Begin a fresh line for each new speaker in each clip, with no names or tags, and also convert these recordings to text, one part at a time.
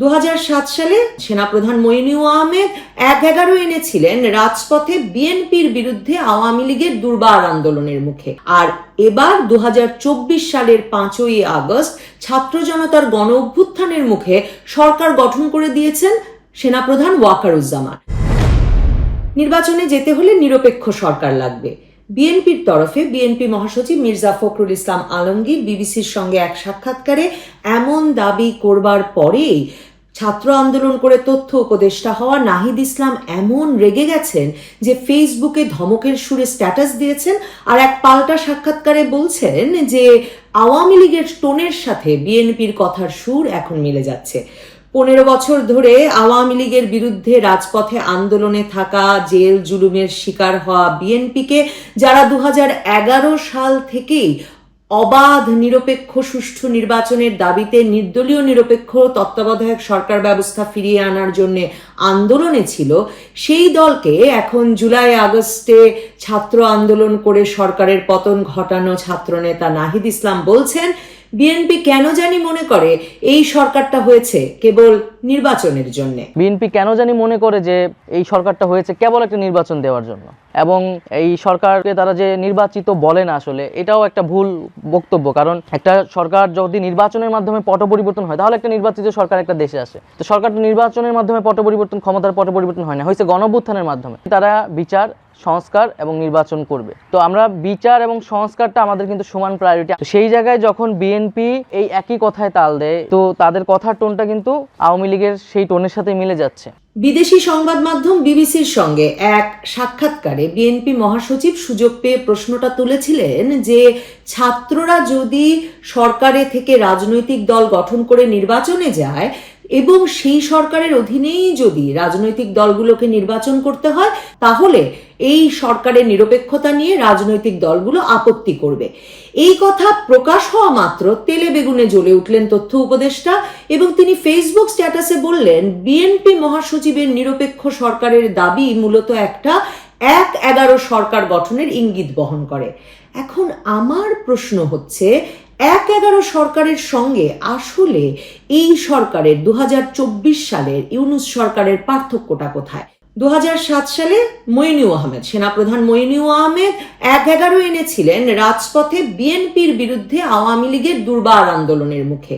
2007 সালে সেনাপ্রধান মইনুল আহমেদ 11 এনেছিলেন রাজপথে বিএনপির বিরুদ্ধে আওয়ামী লীগের দুর্বার আন্দোলনের মুখে। আর এবার 2024 সালের 5ই আগস্ট ছাত্র জনতার গণ অভ্যুত্থানের মুখে সরকার গঠন করে দিয়েছেন সেনাপ্রধান ওয়াকারুজ্জামান। নির্বাচনে যেতে হলে নিরপেক্ষ সরকার লাগবে। বিএনপির তরফে বিএনপি মহাসচিব মির্জা ফখরুল ইসলাম আলমগীর বিবিসির সঙ্গে এক সাক্ষাৎকারে এমন দাবি করবার পরেই ছাত্র আন্দোলন করে তথ্য উপদেষ্টা হওয়া নাহিদ ইসলাম এমন রেগে গেছেন যে ফেসবুকে ধমকের সুরে স্ট্যাটাস দিয়েছেন আর এক পাল্টা সাক্ষাৎকারে বলছেন যে আওয়ামী লীগের টোনের সাথে বিএনপির কথার সুর এখন মিলে যাচ্ছে। 15 বছর ধরে আওয়ামী লীগের বিরুদ্ধে রাজপথে আন্দোলনে থাকা, জেল জুলুমের শিকার হওয়া বিএনপিকে যারা 2011 সাল থেকেই অবাধ নিরপেক্ষ সুষ্ঠু নির্বাচনের দাবিতে নির্দলীয় নিরপেক্ষ তত্ত্বাবধায়ক সরকার ব্যবস্থা ফিরিয়ে আনার জন্য আন্দোলনে ছিল, সেই দলকে এখন জুলাই আগস্টে ছাত্র আন্দোলন করে সরকারের পতন ঘটানো ছাত্রনেতা নাহিদ ইসলাম বলছেন বিএনপি কেন জানি মনে করে এই সরকারটা হয়েছে কেবল নির্বাচনের জন্য।
বিএনপি কেন জানি মনে করে যে এই সরকারটা হয়েছে কেবল একটা নির্বাচন দেওয়ার জন্য, এবং এই সরকারকে তারা যে নির্বাচিত বলে না, আসলে এটাও একটা ভুল বক্তব্য। কারণ একটা সরকার যদি নির্বাচনের মাধ্যমে পট পরিবর্তন হয় তাহলে একটা নির্বাচিত সরকার একটা দেশে আসে। তো সরকারটা নির্বাচনের মাধ্যমে পট পরিবর্তন, ক্ষমতার পট পরিবর্তন হয় না, হয়েছে গণঅভ্যুত্থানের মাধ্যমে। তারা বিচার, সংস্কার এবং নির্বাচন করবে। তো আমরা বিচার এবং সংস্কারটা আমাদের কিন্তু সমান প্রায়োরিটি। তো সেই জায়গায় যখন বিএনপি এই একই কথায় তাল দেয়, তো তাদের কথার টোনটা কিন্তু আওয়ামী লীগের সেই টোনের সাথে মিলে যাচ্ছে।
বিদেশি সংবাদ মাধ্যম বিবিসির সঙ্গে এক সাক্ষাৎকারে বিএনপি মহাসচিব সুযোগ পেয়ে প্রশ্নটা তুলেছিলেন যে ছাত্ররা যদি সরকারে থেকে রাজনৈতিক দল গঠন করে নির্বাচনে যায় এবং সেই সরকারের অধীনেই যদি রাজনৈতিক দলগুলোকে নির্বাচন করতে হয়, তাহলে এই সরকারের নিরপেক্ষতা নিয়ে রাজনৈতিক দলগুলো আপত্তি করবে। এই কথা প্রকাশ হওয়া মাত্র তেলে বেগুনে জ্বলে উঠলেন তথ্য উপদেষ্টা এবং তিনি ফেসবুক স্ট্যাটাসে বললেন বিএনপি মহাসচিবের নিরপেক্ষ সরকারের দাবি মূলত একটা 1-11 সরকার গঠনের ইঙ্গিত বহন করে। এখন আমার প্রশ্ন হচ্ছে 1-11 সরকারের সঙ্গে আসলে এই সরকারের 2024 সালের ইউনূস সরকারের পার্থক্যটা কোথায়? 2007 সালে সেনাপ্রধান মইনুল আহমেদ 11 এনেছিলেন রাজপথে বিএনপির বিরুদ্ধে আওয়ামী লীগের দুর্বার আন্দোলনের মুখে।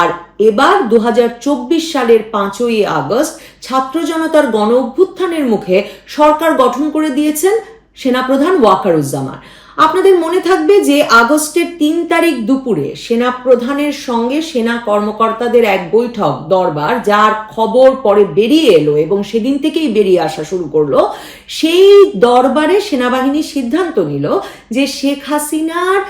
আর এবার 2024 সালের 5ই আগস্ট ছাত্র জনতার গণ অভ্যুত্থানের মুখে সরকার গঠন করে দিয়েছেন সেনাপ্রধান ওয়াকারুজ্জামান। আপনাদের মনে থাকবে যে আগস্টের 3 তারিখ দুপুরে সেনাপ্রধানের সঙ্গে সেনা কর্মকর্তাদের এক বৈঠক দরবার, যার খবর পরে বেরিয়ে এলো এবং সেদিন থেকেই বেরিয়ে আসা শুরু করলো। সেই দরবারে সেনাবাহিনী সিদ্ধান্ত নিল যে শেখ হাসিনার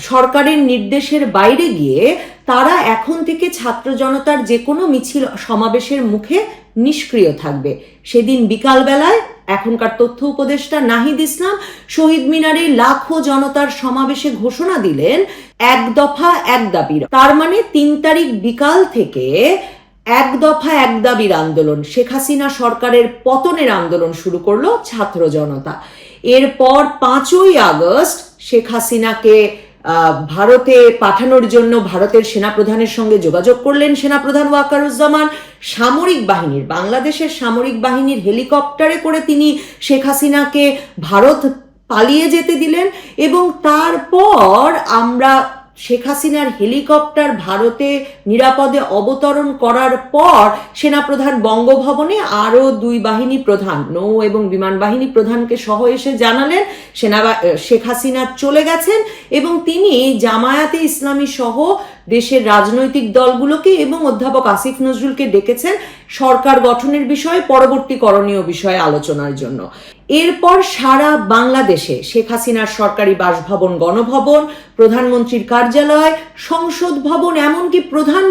সরকারের নির্দেশের বাইরে গিয়ে তারা এখন থেকে ছাত্র জনতার যে কোনো মিছিল সমাবেশের মুখে নিষ্ক্রিয় থাকবে। সেদিন বিকালবেলায় এখনকার তথ্য উপদেষ্টা নাহিদ ইসলাম শহীদ মিনারে লাখো জনতার সমাবেশে ঘোষণা দিলেন 1 দফা 1 দাবির। তার মানে 3 তারিখ বিকাল থেকে 1 দফা 1 দাবির আন্দোলন, শেখ হাসিনা সরকারের পতনের আন্দোলন শুরু করলো ছাত্র জনতা। এরপর 5ই আগস্ট শেখ হাসিনাকে ভারতে পাঠানোর জন্য ভারতের সেনাপ্রধানের সঙ্গে যোগাযোগ করলেন সেনাপ্রধান ওয়াকারুজ্জামান। বাংলাদেশের সামরিক বাহিনীর হেলিকপ্টারে করে তিনি শেখ হাসিনাকে ভারত পালিয়ে যেতে দিলেন এবং তারপর আমরা শেখ হাসিনার হেলিকপ্টার ভারতে নিরাপদে অবতরণ করার পর সেনাপ্রধান বঙ্গভবনে আরো 2 বাহিনী প্রধান, নৌ এবং বিমান বাহিনী প্রধানকে সহ এসে জানালেন শেখ হাসিনা চলে গেছেন এবং তিনি জামায়াতে ইসলামী সহ দেশের রাজনৈতিক দলগুলোকে এবং অধ্যাপক আসিফ নজরুলকে ডেকেছেন সরকার গঠনের বিষয়ে পরবর্তী করণীয় বিষয়ে আলোচনার জন্য। এরপর সারা বাংলাদেশে শেখ হাসিনার সরকারি বাসভবন, গণভবন, প্রধানমন্ত্রীর কার্যালয়, সংসদ ভবন, এমনকি প্রধান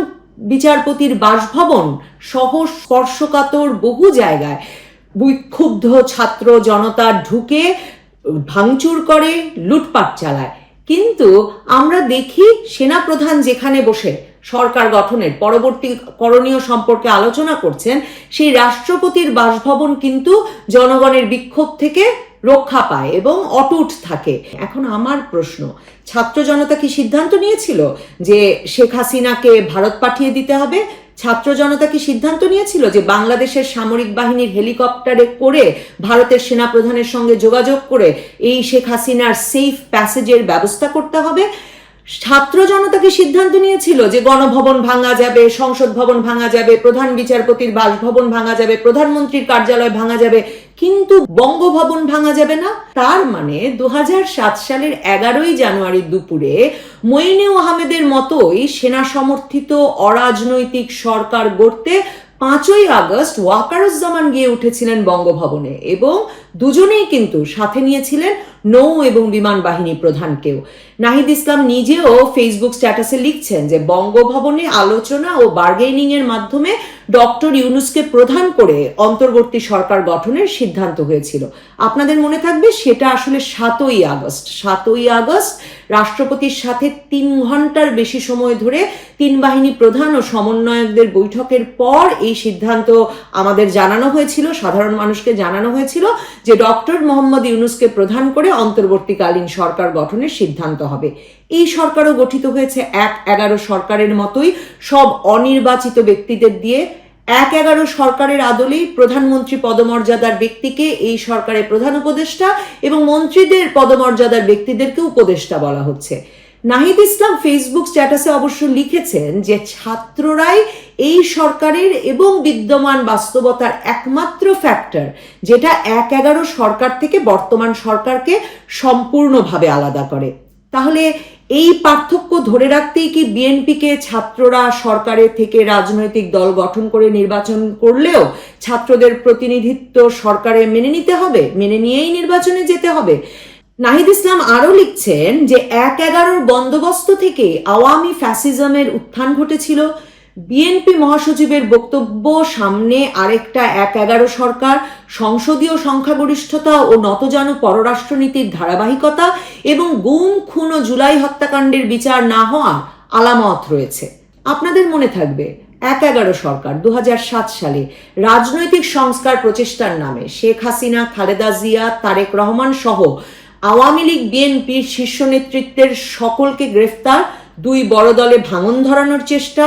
বিচারপতির বাসভবন সহ স্পর্শকাতর বহু জায়গায় বিক্ষুব্ধ ছাত্র জনতা ঢুকে ভাঙচুর করে, লুটপাট চালায়। কিন্তু আমরা দেখি সেনাপ্রধান যেখানে বসে সরকার গঠনের পরবর্তী করণীয় সম্পর্কে আলোচনা করছেন, সেই রাষ্ট্রপতির বাসভবন কিন্তু জনগণের বিক্ষোভ থেকে রক্ষা পায় এবং অটুট থাকে। এখন আমার প্রশ্ন, ছাত্র জনতা কি সিদ্ধান্ত নিয়েছিল যে শেখ হাসিনাকে ভারত পাঠিয়ে দিতে হবে? ছাত্র জনতা কি সিদ্ধান্ত নিয়েছিল যে বাংলাদেশের সামরিক বাহিনীর হেলিকপ্টারে করে ভারতের সেনাপ্রধানের সঙ্গে যোগাযোগ করে এই শেখ হাসিনার সেফ প্যাসেজের ব্যবস্থা করতে হবে? ছাত্র জনতা কি সিদ্ধান্ত নিয়েছিল যে গণভবন ভাঙা যাবে, সংসদ ভবন ভাঙা যাবে, প্রধান বিচারপতির বাসভবন ভাঙা যাবে, প্রধানমন্ত্রীর কার্যালয় ভাঙা যাবে, কিন্তু বঙ্গভবন ভাঙা যাবে না? তার মানে 2007 সালের 11ই জানুয়ারি দুপুরে মইনুল আহমেদের মতোই সেনা সমর্থিত অরাজনৈতিক সরকার গড়তে 5ই আগস্ট ওয়াকারুজ্জামান গিয়ে উঠেছিলেন বঙ্গভবনে, এবং দুজনেই কিন্তু সাথে নিয়েছিলেন নৌ এবং বিমান বাহিনী প্রধানকেও। নাহিদ ইসলাম নিজেও ফেসবুক স্ট্যাটাসে লিখছেন যে বঙ্গভবনে আলোচনা ও বার্গেনিং এর মাধ্যমে ডক্টর ইউনূসকে প্রধান করে অন্তর্বর্তী সরকার গঠনের সিদ্ধান্ত হয়েছিল। আপনাদের মনে থাকবে সেটা আসলে 7ই আগস্ট। 7ই আগস্ট রাষ্ট্রপতির সাথে 3 ঘন্টার বেশি সময় ধরে 3 বাহিনী প্রধান ও সমন্বয়কদের বৈঠকের পর এই সিদ্ধান্ত আমাদের জানানো হয়েছিল, সাধারণ মানুষকে জানানো হয়েছিল যে ডক্টর মোহাম্মদ ইউনূসকে প্রধান করে অন্তর্বর্তীকালীন সরকার গঠনের সিদ্ধান্ত হবে। এই সরকারও গঠিত হয়েছে 1-11 সরকারের মতোই, সব অনির্বাচিত ব্যক্তিদের দিয়ে। 1-11 সরকারের আদলেই প্রধানমন্ত্রী পদমর্যাদার ব্যক্তিকে এই সরকারের প্রধান উপদেষ্টা এবং মন্ত্রীদের পদমর্যাদার ব্যক্তিদেরকে উপদেষ্টা বলা হচ্ছে। নাহিদ ইসলাম ফেসবুক স্ট্যাটাসে অবশ্য লিখেছেন যে ছাত্ররাই এই সরকারের এবং বিদ্যমান বাস্তবতার একমাত্র ফ্যাক্টর, যেটা 1-11 সরকার থেকে বর্তমান সরকারকে সম্পূর্ণভাবে আলাদা করে। তাহলে এই পার্থক্য ধরে রাখতেই কি বিএনপিকে ছাত্ররা সরকারের থেকে রাজনৈতিক দল গঠন করে নির্বাচন করলেও ছাত্রদের প্রতিনিধিত্ব সরকারে মেনে নিতে হবে, মেনে নিয়েই নির্বাচনে যেতে হবে? নাহিদ ইসলাম আরো লিখছেন যে 1-11 বন্দোবস্ত থেকে আওয়ামী ফ্যাসিজমের উত্থান ঘটেছিল। বিএনপি মহাসচিবের বক্তব্য, সামনে আরেকটা 1-11 সরকার, সংসদীয় সংখ্যাগরিষ্ঠতা ও নতজানু পররাষ্ট্রনীতির ধারাবাহিকতা এবং গুম, খুন ও জুলাই হত্যাকাণ্ডের বিচার না হওয়ার আলামত রয়েছে। আপনাদের মনে থাকবে 1-11 সরকার 2007 সালে রাজনৈতিক সংস্কার প্রচেষ্টার নামে শেখ হাসিনা, খালেদা জিয়া, তারেক রহমান সহ আওয়ামী লীগ বিএনপির শীর্ষ নেতৃত্বের সকলকে গ্রেফতার, 2 বড় দলে ভাঙন ধরানোর চেষ্টা,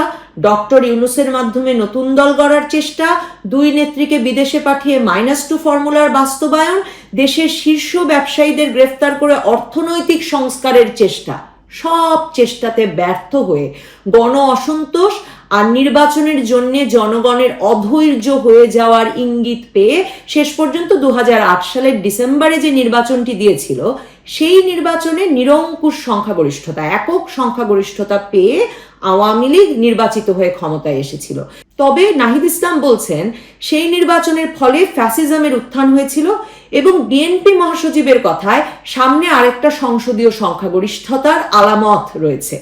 ডক্টর ইউনূসের মাধ্যমে নতুন দল গড়ার চেষ্টা, 2 নেত্রীকে বিদেশে পাঠিয়ে -2 ফর্মুলার বাস্তবায়ন, দেশের শীর্ষ ব্যবসায়ীদের গ্রেফতার করে অর্থনৈতিক সংস্কারের চেষ্টা। সব চেষ্টাতে ব্যর্থ হয়ে গণ অসন্তোষ আর নির্বাচনের জন্য জনগণের অধৈর্য হয়ে যাওয়ার ইঙ্গিত পেয়ে শেষ পর্যন্ত 2008 সালের ডিসেম্বরে যে নির্বাচনটি দিয়েছিল, সেই নির্বাচনে নিরঙ্কুশ সংখ্যাগরিষ্ঠতা, একক সংখ্যাগরিষ্ঠতা পেয়ে আওয়ামী লীগ নির্বাচিত হয়ে ক্ষমতায় এসেছিল। তবে নাহিদ ইসলাম বলছেন সেই নির্বাচনের ফলে ফ্যাসিজমের উত্থান হয়েছিল এবং বিএনপি মহাসচিবের কথায় সামনে আরেকটা সংসদীয় সংখ্যাগরিষ্ঠতার আলামত রয়েছে।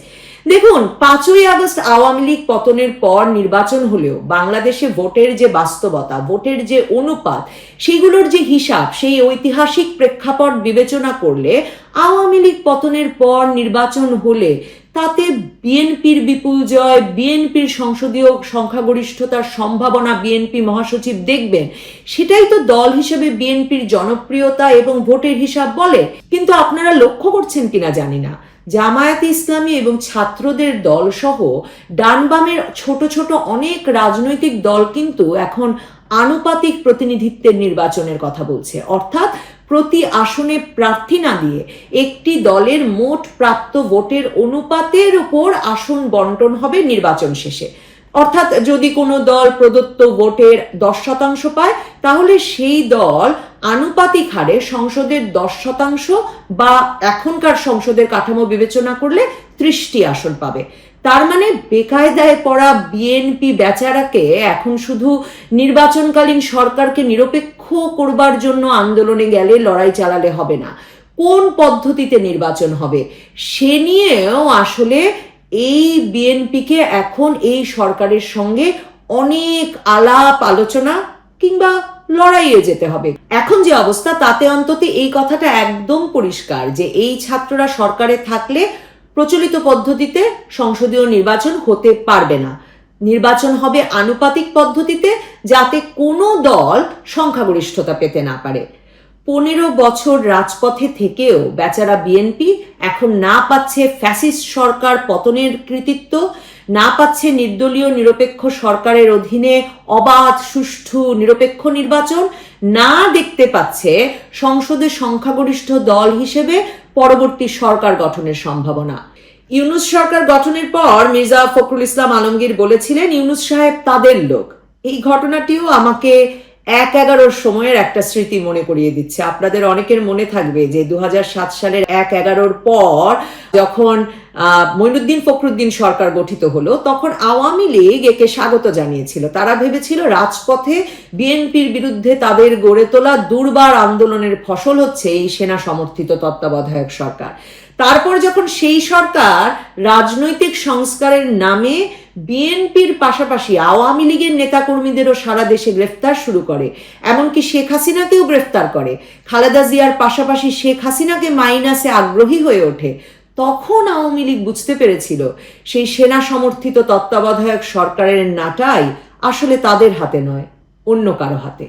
দেখুন, 5ই আগস্ট আওয়ামী লীগ পতনের পর নির্বাচন হলেও বাংলাদেশে ভোটের যে বাস্তবতা, ভোটের যে অনুপাত, সেগুলোর যে হিসাব, সেই ঐতিহাসিক প্রেক্ষাপট বিবেচনা করলে আওয়ামী লীগ পতনের পর নির্বাচন হলে তাতে বিএনপির বিপুল জয়, বিএনপির সংসদীয় সংখ্যাগরিষ্ঠতার সম্ভাবনা বিএনপি মহাসচিব দেখবেন, সেটাই তো দল হিসেবে বিএনপির জনপ্রিয়তা এবং ভোটের হিসাব বলে। কিন্তু আপনারা লক্ষ্য করছেন কিনা জানি না, জামায়াতে ইসলামী এবং ছাত্রদের দল সহ ডান বামের ছোট ছোট অনেক রাজনৈতিক দল কিন্তু এখন আনুপাতিক প্রতিনিধিত্বের নির্বাচনের কথা বলছে। অর্থাৎ প্রতি আসনে প্রার্থী না দিয়ে একটি দলের মোট প্রাপ্ত ভোটের অনুপাতের উপর আসন বন্টন হবে নির্বাচন শেষে। অর্থাৎ যদি কোনো দল প্রদত্ত ভোটের 10% পায়, তাহলে সেই দল আনুপাতিক হারে সংসদের 10% বা এখনকার সংসদের কাঠামো বিবেচনা করলে 30টি আসন পাবে। তার মানে বেকায়দায় পড়া বিএনপি বেচারাকে এখন শুধু নির্বাচনকালীন সরকারকে নিরপেক্ষ করবার জন্য আন্দোলনে গেলে, লড়াই চালালে হবে না, কোন পদ্ধতিতে নির্বাচন হবে সে নিয়েও আসলে এই বিএনপিকে এখন এই সরকারের সঙ্গে অনেক আলাপ আলোচনা কিংবা লড়াইয়ে যেতে হবে। এখন যে অবস্থা, তাতে অন্তত এই কথাটা একদম পরিষ্কার যে এই ছাত্ররা সরকারে থাকলে প্রচলিত পদ্ধতিতে সংসদীয় নির্বাচন হতে পারবে না। নির্বাচন হবে আনুপাতিক পদ্ধতিতে, যাতে কোনো দল সংখ্যাগরিষ্ঠতা পেতে না পারে। 15 বছর রাজপথে থেকেও বেচারা বিএনপি এখন না পাচ্ছে ফ্যাসিস্ট সরকার পতনের কৃতিত্ব, না পাচ্ছে নির্দলীয় নিরপেক্ষ সরকারের অধীনে অবাধ সুষ্ঠু নিরপেক্ষ নির্বাচন, না দেখতে পাচ্ছে সংসদে সংখ্যাগরিষ্ঠ দল হিসেবে পরবর্তী সরকার গঠনের সম্ভাবনা। ইউনূস সরকার গঠনের পর মির্জা ফখরুল ইসলাম আলমগীর বলেছিলেন ইউনূস সাহেব তাদের লোক। এই ঘটনাটিও আমাকে 1/11 সময়ের একটা স্মৃতি মনে করিয়ে দিচ্ছে। আপনাদের অনেকের মনে থাকবে যে 2007 সালের 1/11 পর যখন মঈনুদ্দিন ফখরুদ্দিন সরকার গঠিত হলো, তখন আওয়ামী লীগ একে স্বাগত জানিয়েছিল। তারা ভেবেছিল রাজপথে বিএনপির বিরুদ্ধে তাদের গড়ে তোলা দুর্বার আন্দোলনের ফসল হচ্ছে এই সেনা সমর্থিত তত্ত্বাবধায়ক সরকার। তারপর যখন সেই সরকার রাজনৈতিক সংস্কারের নামে বিএনপির পাশাপাশি আওয়ামী লীগের নেতাকর্মীদেরও সারা দেশে গ্রেফতার শুরু করে, এমনকি শেখ হাসিনাকেও গ্রেফতার করে, খালেদা জিয়ার পাশাপাশি শেখ হাসিনাকে মাইনাসে আগ্রহী হয়ে ওঠে, তখন আওয়ামী লীগ বুঝতে পেরেছিল সেই সেনা সমর্থিত তত্ত্বাবধায়ক সরকারের নাটাই আসলে তাদের হাতে নয়, অন্য কারো হাতে।